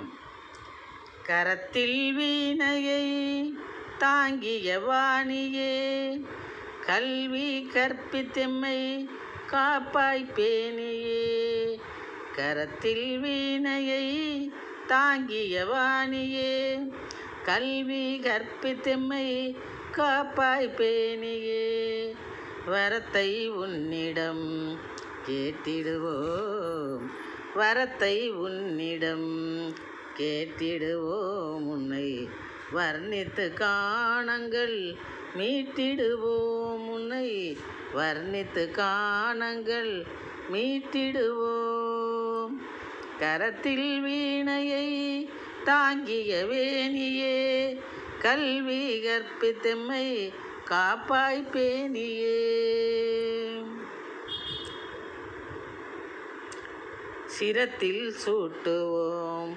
வணக்கம். கரத்தில் வீணையை தாங்கிய வாணியே, கல்வி கற்பித்தெம்மை காப்பாய் பேணியே. கரத்தில் வீணையை தாங்கிய வாணியே, கல்வி கற்பித்தெம்மை காப்பாய் பேணியே. வரத்தை உன்னிடம் கேட்டிடுவோம், வரத்தை உன்னிடம் கேட்டிடுவோம். உன்னை வர்ணித்து காணங்கள் மீட்டிடுவோம், உன்னை வர்ணித்து காணங்கள் மீட்டிடுவோம். கரத்தில் வீணையை தாங்கிய வேணியே, கல்வி கற்பித்தெம்மை காப்பாய் பேணியே. சிரத்தில் சூட்டுவோம்